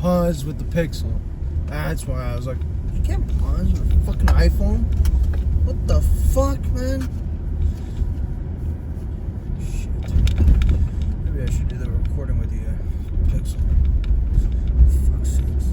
pause with the Pixel. That's why I was like, you can't pause with a fucking iPhone? What the fuck, man? Shit. Maybe I should do the recording with the Pixel. Fuck's sakes.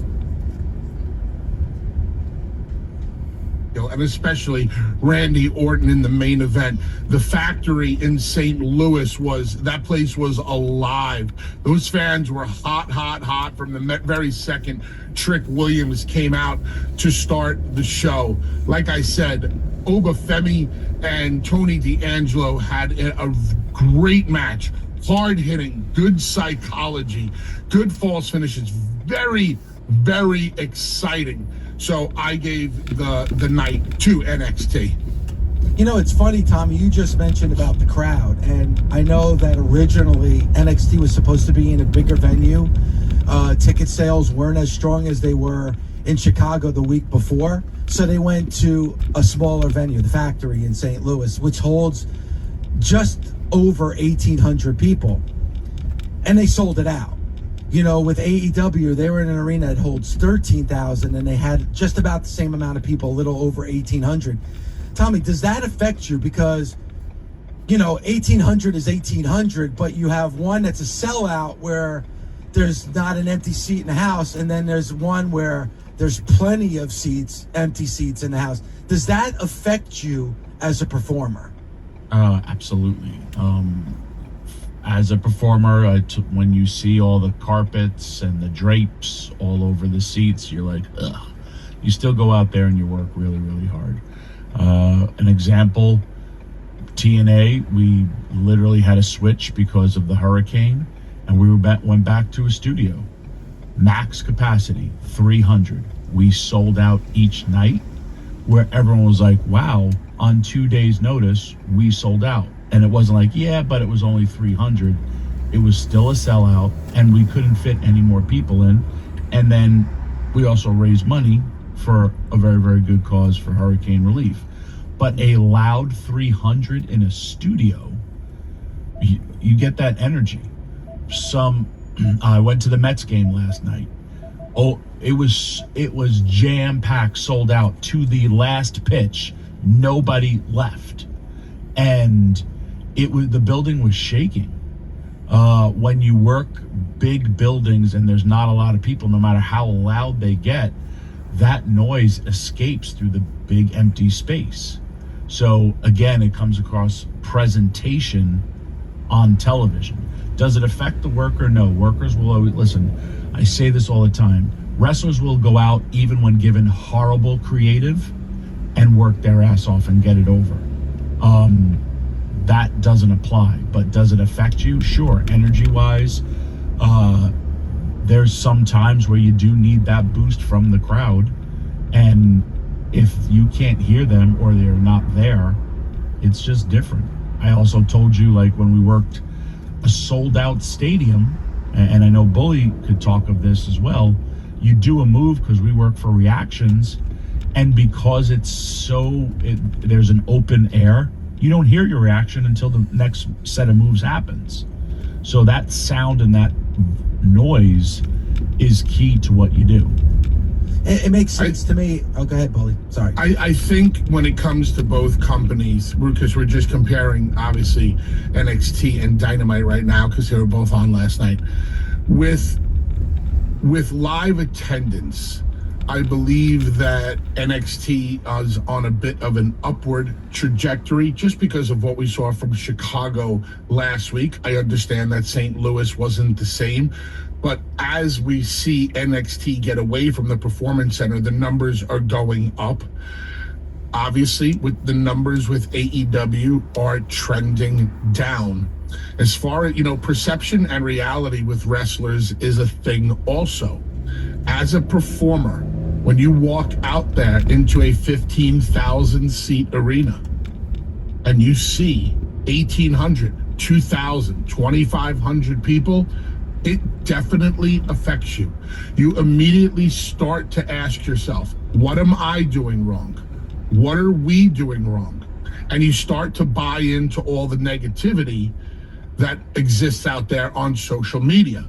And especially Randy Orton in the main event. The factory in St. Louis that place was alive. Those fans were hot from the very second Trick Williams came out to start the show. Like I said, Obafemi and Tony D'Angelo had a great match. Hard hitting, good psychology, good false finishes, very, very exciting. So I gave the night to NXT. You know, it's funny, Tommy, you just mentioned about the crowd, and I know that originally NXT was supposed to be in a bigger venue. Ticket sales weren't as strong as they were in Chicago the week before, so they went to a smaller venue, the Factory in St. Louis, which holds just over 1,800 people, and they sold it out. You know, with AEW, they were in an arena that holds 13,000, and they had just about the same amount of people, a little over 1,800. Tommy, does that affect you? Because, you know, 1,800 is 1,800, but you have one that's a sellout where there's not an empty seat in the house, and then there's one where there's plenty of seats, empty seats in the house. Does that affect you as a performer? Absolutely. As a performer, when you see all the carpets and the drapes all over the seats, you're like, ugh. You still go out there and you work really, really hard. An example, TNA, we literally had a switch because of the hurricane, and we went back to a studio. Max capacity, 300. We sold out each night, where everyone was like, wow, on 2 days' notice, we sold out. And it wasn't like, yeah, but it was only 300. It was still a sellout, and we couldn't fit any more people in. And then we also raised money for a very, very good cause for hurricane relief. But a loud 300 in a studio, you get that energy. I went to the Mets game last night. Oh, it was jam-packed, sold out to the last pitch. Nobody left. And the building was shaking. When you work big buildings and there's not a lot of people, no matter how loud they get, that noise escapes through the big empty space. So again, it comes across presentation on television. Does it affect the worker? No. Workers will always, listen, I say this all the time. Wrestlers will go out even when given horrible creative and work their ass off and get it over. That doesn't apply, but does it affect you? Sure. Energy-wise, there's some times where you do need that boost from the crowd, and if you can't hear them or they're not there, it's just different. I also told you, like, when we worked a sold-out stadium, and I know Bully could talk of this as well, you do a move because we work for reactions, and because there's an open air, you don't hear your reaction until the next set of moves happens. So that sound and that noise is key to what you do. It makes sense to me. Oh, go ahead, Bully. Sorry. I think when it comes to both companies, because we're just comparing, obviously, NXT and Dynamite right now, because they were both on last night. With live attendance, I believe that NXT is on a bit of an upward trajectory just because of what we saw from Chicago last week. I understand that St. Louis wasn't the same, but as we see NXT get away from the Performance Center, the numbers are going up. Obviously, with the numbers with AEW are trending down. As far as, perception and reality with wrestlers is a thing also. As a performer, when you walk out there into a 15,000 seat arena and you see 1,800, 2,000, 2,500 people, it definitely affects you. You immediately start to ask yourself, what am I doing wrong? What are we doing wrong? And you start to buy into all the negativity that exists out there on social media.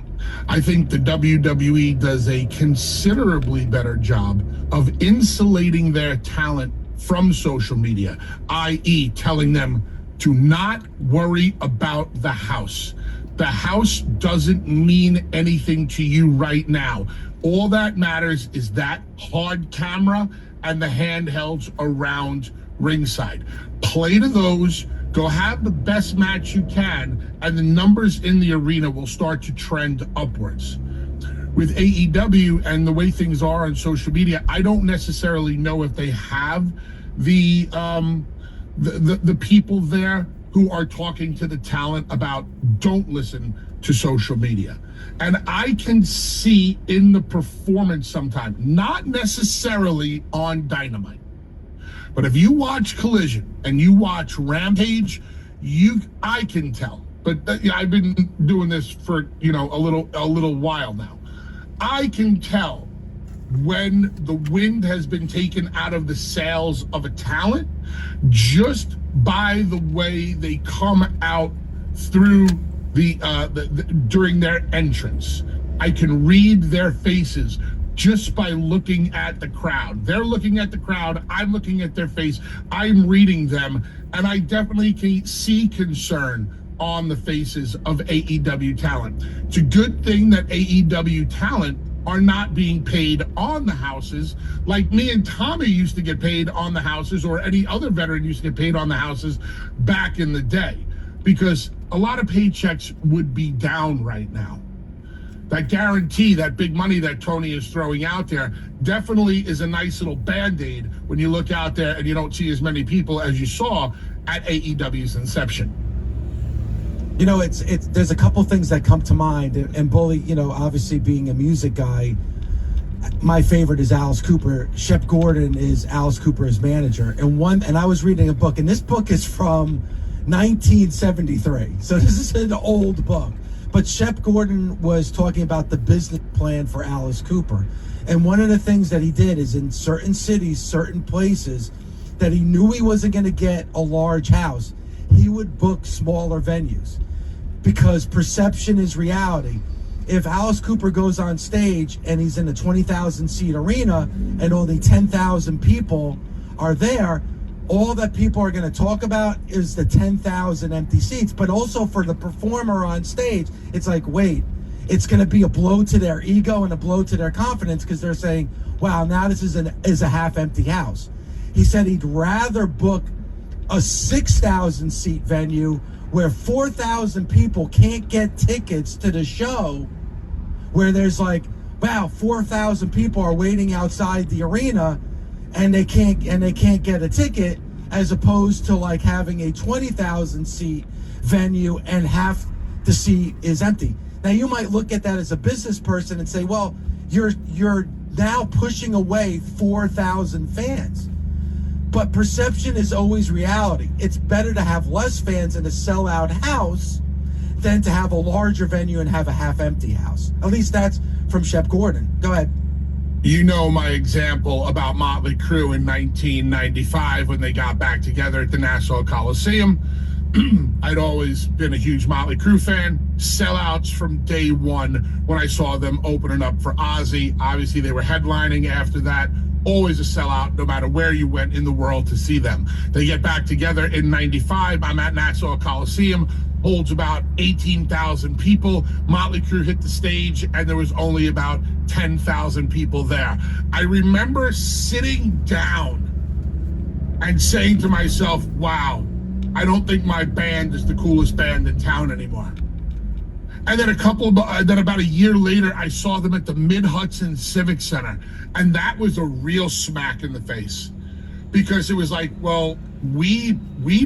I think the WWE does a considerably better job of insulating their talent from social media, i.e., telling them to not worry about the house. The house doesn't mean anything to you right now. All that matters is that hard camera and the handhelds around ringside. Play to those, go have the best match you can, and the numbers in the arena will start to trend upwards. With AEW and the way things are on social media, I don't necessarily know if they have the people there who are talking to the talent about don't listen to social media. And I can see in the performance sometimes, not necessarily on Dynamite, but if you watch Collision and you watch Rampage, I can tell. But I've been doing this for a little while now. I can tell when the wind has been taken out of the sails of a talent just by the way they come out through during their entrance. I can read their faces just by looking at the crowd. They're looking at the crowd, I'm looking at their face, I'm reading them, and I definitely can see concern on the faces of AEW talent. It's a good thing that AEW talent are not being paid on the houses like me and Tommy used to get paid on the houses, or any other veteran used to get paid on the houses back in the day, because a lot of paychecks would be down right now. That guarantee, that big money that Tony is throwing out there, definitely is a nice little Band-Aid when you look out there and you don't see as many people as you saw at AEW's inception. You know, there's a couple things that come to mind, and Bully, obviously being a music guy, my favorite is Alice Cooper. Shep Gordon is Alice Cooper's manager, and I was reading a book, and this book is from 1973, so this is an old book. But Shep Gordon was talking about the business plan for Alice Cooper, and one of the things that he did is in certain cities, certain places that he knew he wasn't going to get a large house, he would book smaller venues, because perception is reality. If Alice Cooper goes on stage and he's in a 20,000 seat arena and only 10,000 people are there, all that people are going to talk about is the 10,000 empty seats. But also for the performer on stage, it's like, wait, it's going to be a blow to their ego and a blow to their confidence, because they're saying, wow, now this is a half empty house. He said he'd rather book a 6,000 seat venue where 4,000 people can't get tickets to the show, where there's like, wow, 4,000 people are waiting outside the arena and they can't get a ticket, as opposed to like having a 20,000 seat venue and half the seat is empty. Now you might look at that as a business person and say, well, you're now pushing away 4,000 fans. But perception is always reality. It's better to have less fans in a sellout house than to have a larger venue and have a half-empty house. At least that's from Shep Gordon. Go ahead. You know my example about Motley Crue in 1995 when they got back together at the Nassau Coliseum. I'd always been a huge Motley Crue fan. Sellouts from day one when I saw them opening up for Ozzy. Obviously, they were headlining after that. Always a sellout, no matter where you went in the world to see them. They get back together in 95. I'm at Nassau Coliseum, holds about 18,000 people. Motley Crue hit the stage, and there was only about 10,000 people there. I remember sitting down and saying to myself, wow, I don't think my band is the coolest band in town anymore. And then about a year later, I saw them at the Mid-Hudson Civic Center. And that was a real smack in the face, because it was like, well, we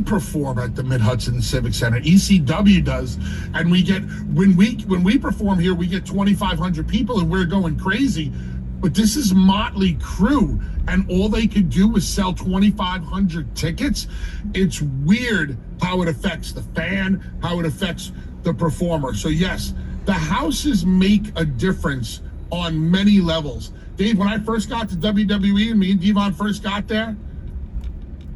perform at the Mid-Hudson Civic Center. ECW does. And when we perform here, we get 2,500 people and we're going crazy. But this is Motley Crue, and all they could do was sell 2,500 tickets. It's weird how it affects the fan, how it affects the performer. So yes, the houses make a difference on many levels. Dave, when I first got to WWE and me and Devon first got there,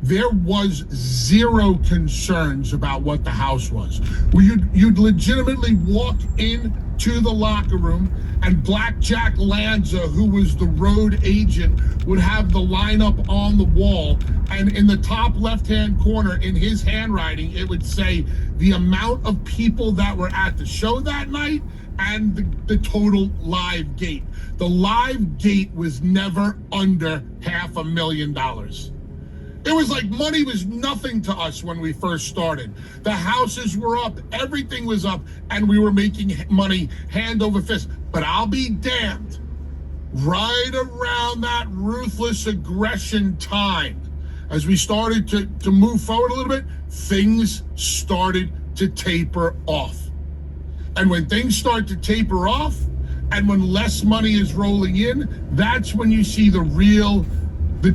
there was zero concerns about what the house was. Well, you'd legitimately walk into the locker room, and Blackjack Lanza, who was the road agent, would have the lineup on the wall, and in the top left-hand corner, in his handwriting, it would say the amount of people that were at the show that night and the total live gate. The live gate was never under $500,000. It was like money was nothing to us when we first started. The houses were up, everything was up, and we were making money hand over fist. But I'll be damned, right around that ruthless aggression time, as we started to move forward a little bit, things started to taper off. And when things start to taper off, and when less money is rolling in, that's when you see the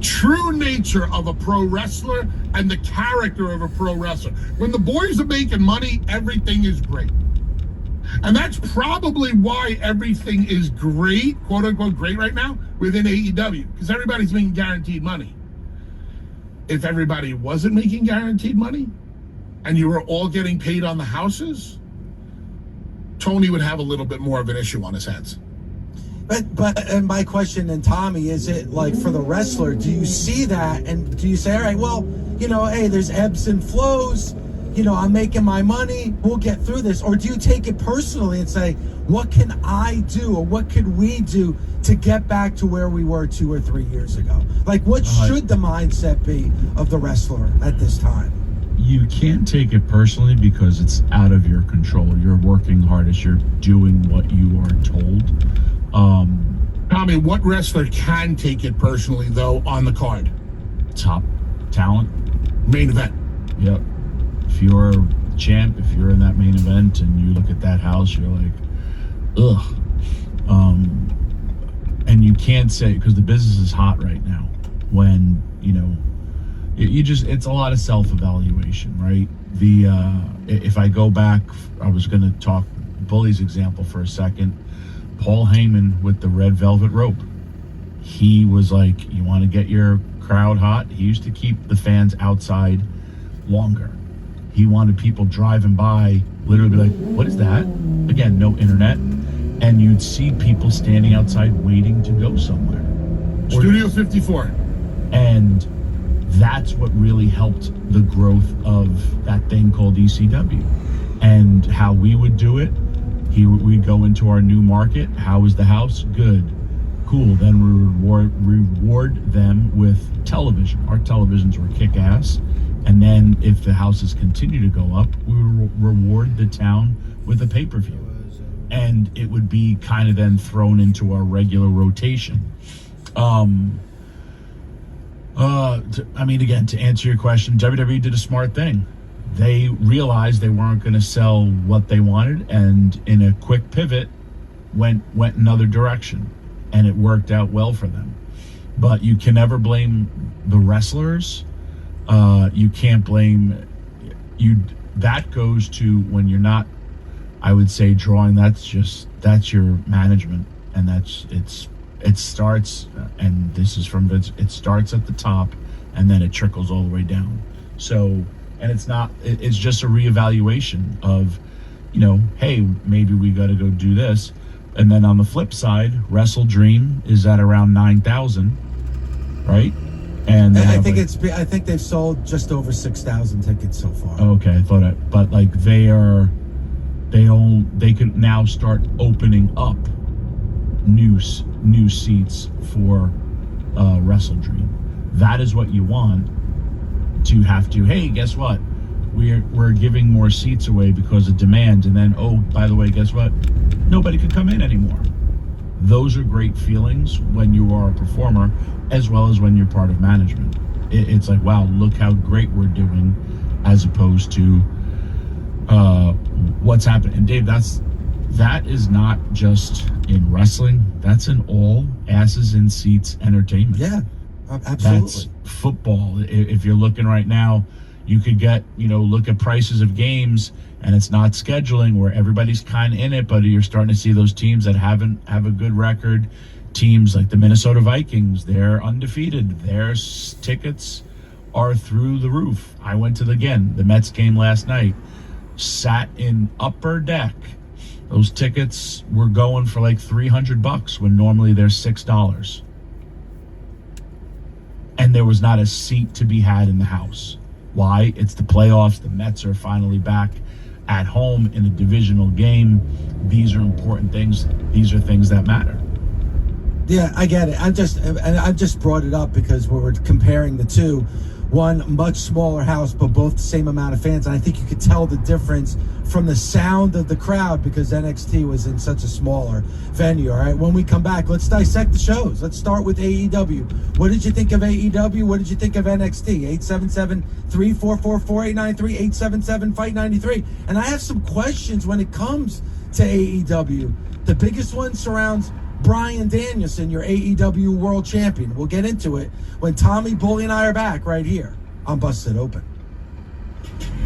true nature of a pro wrestler and the character of a pro wrestler. When the boys are making money, everything is great. And that's probably why everything is great, quote unquote great right now, within AEW, because everybody's making guaranteed money. If everybody wasn't making guaranteed money and you were all getting paid on the houses, Tony would have a little bit more of an issue on his hands. But and my question, and Tommy, is it like for the wrestler, do you see that and do you say, all right, well, hey, there's ebbs and flows, I'm making my money, we'll get through this? Or do you take it personally and say, what can I do, or what could we do to get back to where we were 2 or 3 years ago? Like, what should the mindset be of the wrestler at this time? You can't take it personally because it's out of your control. You're working hard as you're doing what you are told. Tommy, what wrestler can take it personally, though, on the card? Top talent. Main event. Yep. If you're champ, if you're in that main event and you look at that house, you're like, ugh. And you can't say, because the business is hot right now, when, it's a lot of self-evaluation, right? If I go back, I was going to talk Bully's example for a second. Paul Heyman with the red velvet rope. He was like, you want to get your crowd hot? He used to keep the fans outside longer. He wanted people driving by, literally be like, what is that? Again, no internet. And you'd see people standing outside waiting to go somewhere. Studio 54. And that's what really helped the growth of that thing called ECW. And how we would do it, we'd go into our new market. How is the house? Good. Cool. Then we reward them with television. Our televisions were kick-ass. And then if the houses continue to go up, we would reward the town with a pay-per-view. And it would be kind of then thrown into our regular rotation. Again, to answer your question, WWE did a smart thing. They realized they weren't going to sell what they wanted, and in a quick pivot, went another direction, and it worked out well for them. But you can never blame the wrestlers. You can't blame you. That goes to when you're not, I would say, drawing. That's your management, and it starts, and this is from Vince. It starts at the top, and then it trickles all the way down. So. And it's just a reevaluation of, hey, maybe we got to go do this. And then on the flip side, Wrestle Dream is at around 9,000, right? And I think they've sold just over 6,000 tickets so far. Okay, but like they can now start opening up new seats for Wrestle Dream. That is what you want. To have to, hey, guess what? We're giving more seats away because of demand, and then, oh, by the way, guess what? Nobody can come in anymore. Those are great feelings when you are a performer, as well as when you're part of management. It's like, wow, look how great we're doing, as opposed to what's happening. And Dave, that is not just in wrestling. That's in all asses in seats entertainment. Yeah. Absolutely. That's football. If you're looking right now, you could look at prices of games, and it's not scheduling where everybody's kind of in it, but you're starting to see those teams that have a good record. Teams like the Minnesota Vikings, they're undefeated. Their tickets are through the roof. I went to the Mets game last night, sat in upper deck. Those tickets were going for like $300 when normally they're $6. And there was not a seat to be had in the house. Why? It's the playoffs. The Mets are finally back at home in a divisional game. These are important things. These are things that matter. Yeah, I get it. I just brought it up because we were comparing the two. One much smaller house, but both the same amount of fans. And I think you could tell the difference from the sound of the crowd because NXT was in such a smaller venue. All right, when we come back, let's dissect the shows. Let's start with AEW. What did you think of AEW? What did you think of NXT? 877-344-4893, 877-FIGHT-93. And I have some questions when it comes to AEW. The biggest one surrounds Bryan Danielson, your AEW World Champion. We'll get into it when Tommy, Bully, and I are back right here on Busted Open.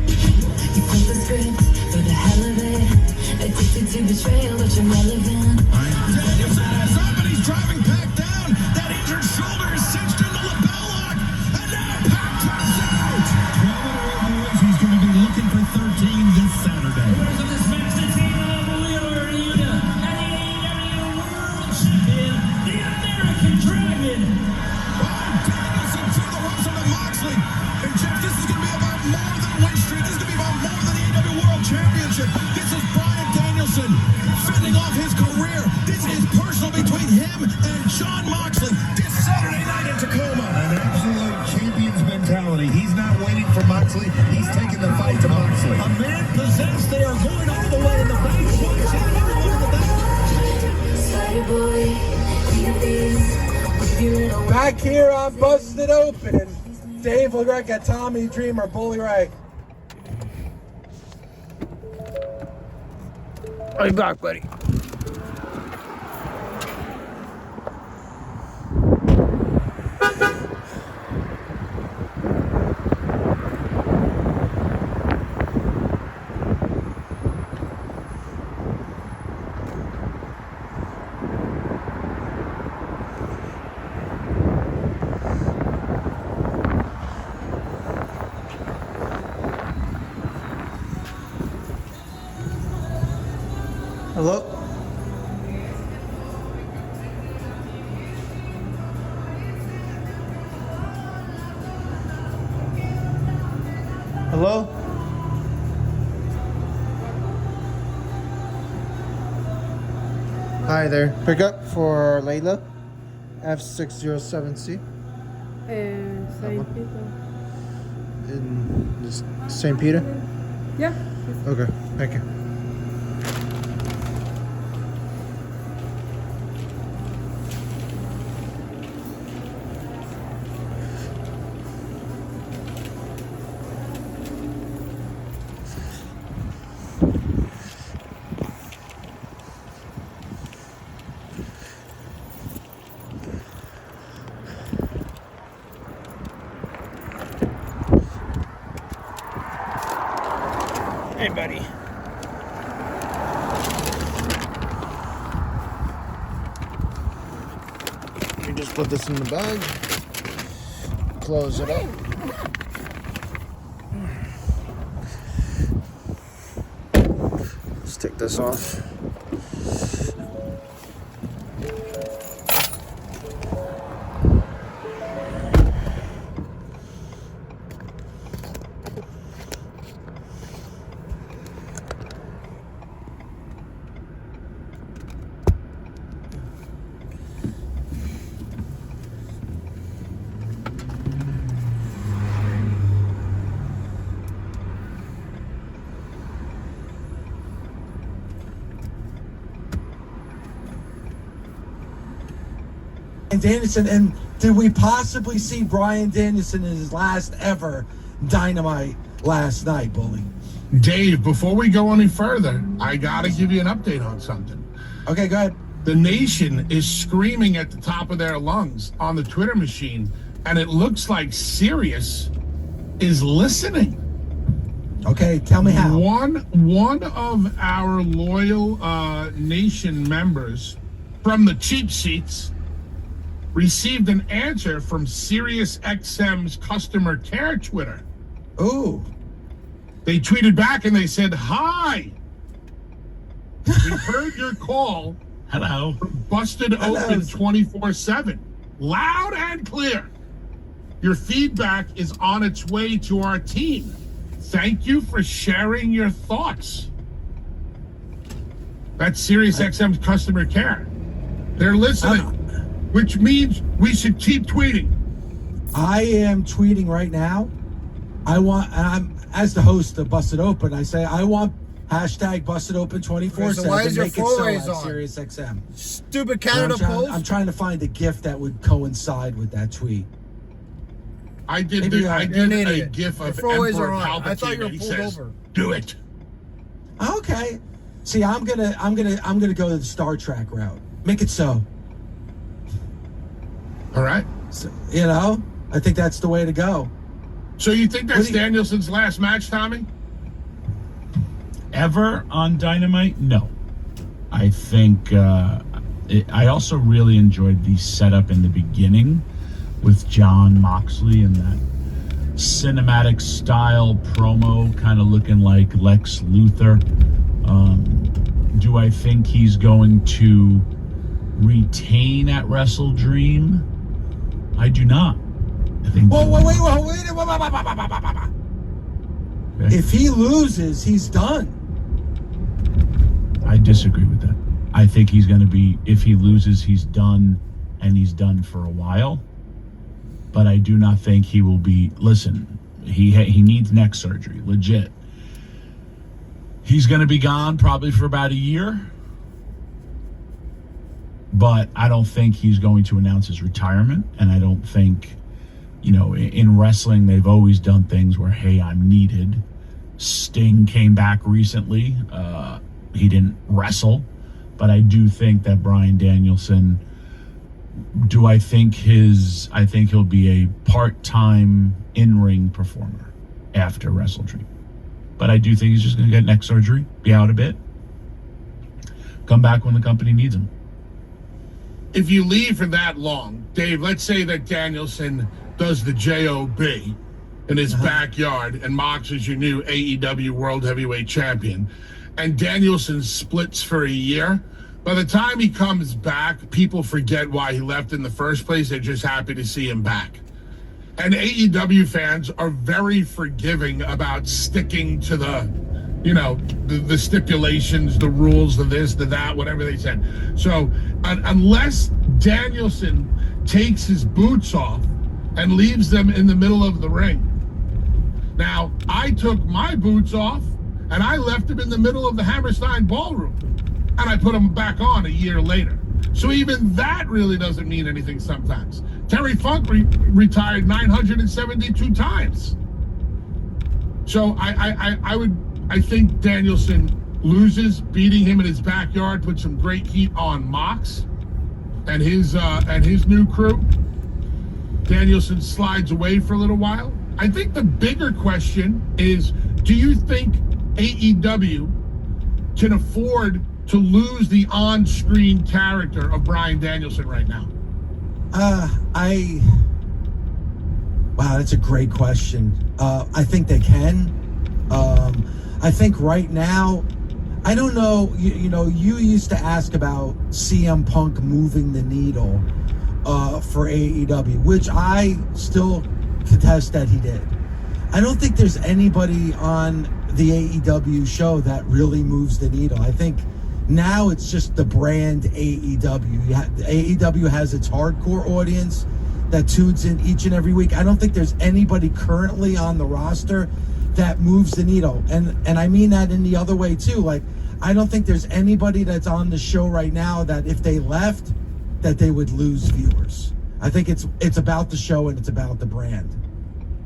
You flip the script for the hell of it. Addicted to betrayal, but you're relevant. Danielson has up and he's driving Pape down. That injured shoulder is cinched in the lapel lock. And now Pape comes out. 12 boys, he's going to be looking for 13 this Saturday. Winners of this match, the team of Wheeler and Yuta, and the AEW World Champion, the American Dragon. Danielson to the ropes of Moxley. And Jeff, this is going to be about more than win streak. This is going to be about more than the AEW World Championship. This is Bryan Danielson fending off his career. This is personal between him and Jon Moxley this Saturday night in Tacoma. An absolute champion's mentality. He's not waiting for Moxley. He's taking the fight to Moxley. A man possessed. They are going all the way in the back. Watching everyone in the back. Spider boy, you with your little Back here on Busted Open. Dave LaGreca, Tommy Dreamer, Bully Ray. I'm back, buddy. Hello? Hello? Hi there. Pickup for Layla. F607C. St. Peter. In St. Peter? Yeah. Okay, thank you. Hey, buddy. You just put this in the bag, close it up. Let's take this off. And Danielson, and did we possibly see Bryan Danielson in his last ever Dynamite last night, Bully? Dave, before we go any further, I got to give you an update on something. Okay, go ahead. The nation is screaming at the top of their lungs on the Twitter machine, and it looks like Sirius is listening. Okay, tell me how. One of our loyal nation members from the cheap seats received an answer from SiriusXM's customer care Twitter. Ooh. They tweeted back and they said, "Hi, we heard your call. Hello. Busted open 24/7, loud and clear. Your feedback is on its way to our team. Thank you for sharing your thoughts." That's SiriusXM's customer care. They're listening, which means we should keep tweeting. I am tweeting right now. I'm as the host of Busted Open. I say I want hashtag Busted Open 24/7. So why is your make it so four-ways at on? SiriusXM. Stupid Canada Post. I'm trying to find a gift that would coincide with that tweet. I did Maybe a idiot. gif of Your four-ways Emperor are on. I thought Palpatine, you were and he pulled says, over. "Do it." Okay. See, I'm gonna go the Star Trek route. Make it so. All right. So, you know, I think that's the way to go. So you think that's What do you- Danielson's last match, Tommy? Ever on Dynamite? No. I think I also really enjoyed the setup in the beginning with John Moxley and that cinematic style promo, kind of looking like Lex Luthor. Do I think he's going to retain at Wrestle Dream? I do not. I think. Wait. If he loses, he's done. I disagree with that. I think he's going to be, if he loses, he's done, and he's done for a while. But I do not think he will be, listen, he needs neck surgery, legit. He's going to be gone probably for about a year. But I don't think he's going to announce his retirement. And I don't think, you know, in wrestling, they've always done things where, hey, I'm needed. Sting came back recently. He didn't wrestle. But I do think that Bryan Danielson, I think he'll be a part-time in-ring performer after Wrestle Dream. But I do think he's just going to get neck surgery, be out a bit, come back when the company needs him. If you leave for that long, Dave, let's say that Danielson does the JOB in his backyard and Mox is your new AEW World Heavyweight Champion, and Danielson splits for a year. By the time he comes back, people forget why he left in the first place. They're just happy to see him back. And AEW fans are very forgiving about sticking to the stipulations, the rules, the this, the that, whatever they said. So unless Danielson takes his boots off and leaves them in the middle of the ring. Now, I took my boots off and I left them in the middle of the Hammerstein Ballroom. And I put them back on a year later. So even that really doesn't mean anything sometimes. Terry Funk retired 972 times. So I think Danielson loses, beating him in his backyard, put some great heat on Mox and his new crew. Danielson slides away for a little while. I think the bigger question is, do you think AEW can afford to lose the on-screen character of Bryan Danielson right now? Wow, that's a great question. I think they can. I think right now, I don't know, you used to ask about CM Punk moving the needle for AEW, which I still contest that he did. I don't think there's anybody on the AEW show that really moves the needle. I think now it's just the brand AEW. AEW has its hardcore audience that tunes in each and every week. I don't think there's anybody currently on the roster that moves the needle. And I mean that in the other way too. Like, I don't think there's anybody that's on the show right now that if they left, that they would lose viewers. I think it's about the show and it's about the brand.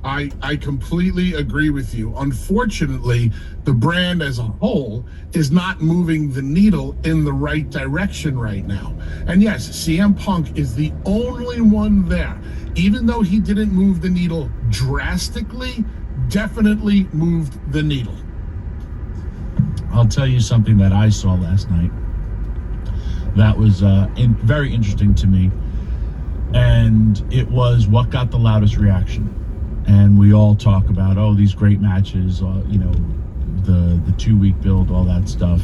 I completely agree with you. Unfortunately, the brand as a whole is not moving the needle in the right direction right now. And yes, CM Punk is the only one there. Even though he didn't move the needle drastically, definitely moved the needle. I'll tell you something that I saw last night that was very interesting to me. And it was what got the loudest reaction. And we all talk about, oh, these great matches, you know, the 2-week build, all that stuff.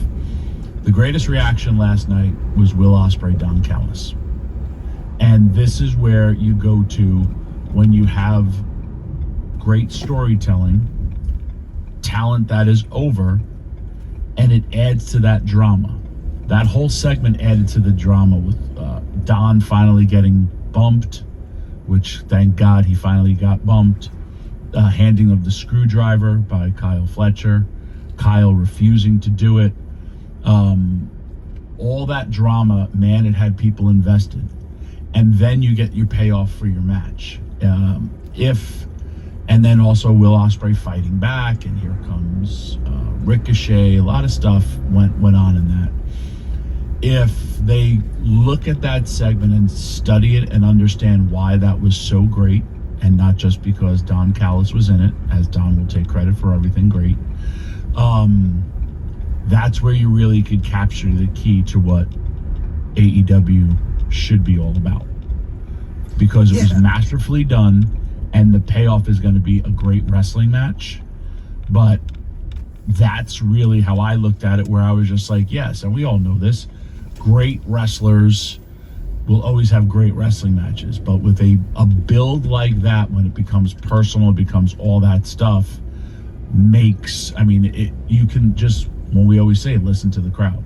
The greatest reaction last night was Will Ospreay, Don Callis. And this is where you go to when you have great storytelling, talent that is over, and it adds to that drama. That whole segment added to the drama with Don finally getting bumped, which thank God he finally got bumped. Handing of the screwdriver by Kyle Fletcher. Kyle refusing to do it. All that drama, man, it had people invested. And then you get your payoff for your match. And then also Will Ospreay fighting back, and here comes Ricochet. A lot of stuff went on in that. If they look at that segment and study it and understand why that was so great, and not just because Don Callis was in it, as Don will take credit for everything great, that's where you really could capture the key to what AEW should be all about. Because it was masterfully done, and the payoff is going to be a great wrestling match. But that's really how I looked at it, where I was just like, yes, and we all know this, great wrestlers will always have great wrestling matches. But with a build like that, when it becomes personal, it becomes all that stuff, you can just, when we always say, listen to the crowd.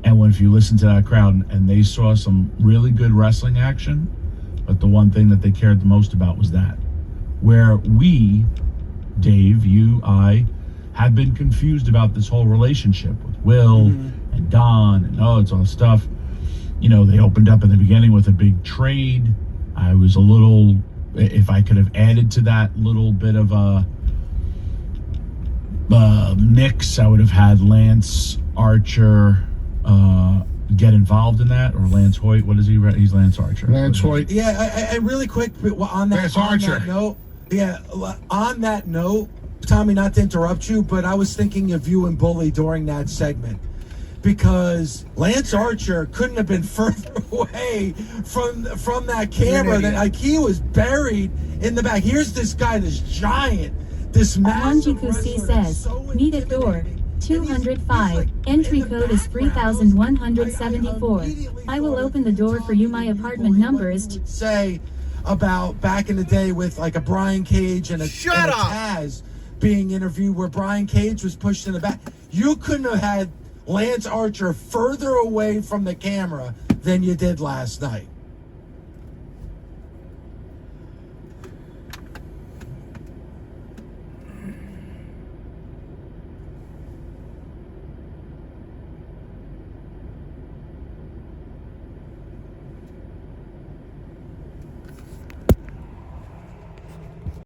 And if you listen to that crowd and they saw some really good wrestling action, but the one thing that they cared the most about was that. Where we, Dave, you, I, have been confused about this whole relationship with Will and Don and it's all stuff. You know, they opened up in the beginning with a big trade. I was a little, if I could have added to that little bit of a mix, I would have had Lance Archer get involved in that, or Lance Hoyt. What is he? He's Lance Archer. Lance Hoyt. Yeah, I really quick on that. Lance on Archer. That note, on that note, Tommy, not to interrupt you, but I was thinking of you and Bully during that segment, because Lance Archer couldn't have been further away from that camera. That like he was buried in the back. Here's this guy, this giant, this massive Wanjiku C wrestler that's says, so meet at door intimidating. 205. Entry code is 3174. I will open the door for you. My apartment number is say about back in the day with like a Brian Cage and a Taz being interviewed, where Brian Cage was pushed in the back. You couldn't have had Lance Archer further away from the camera than you did last night.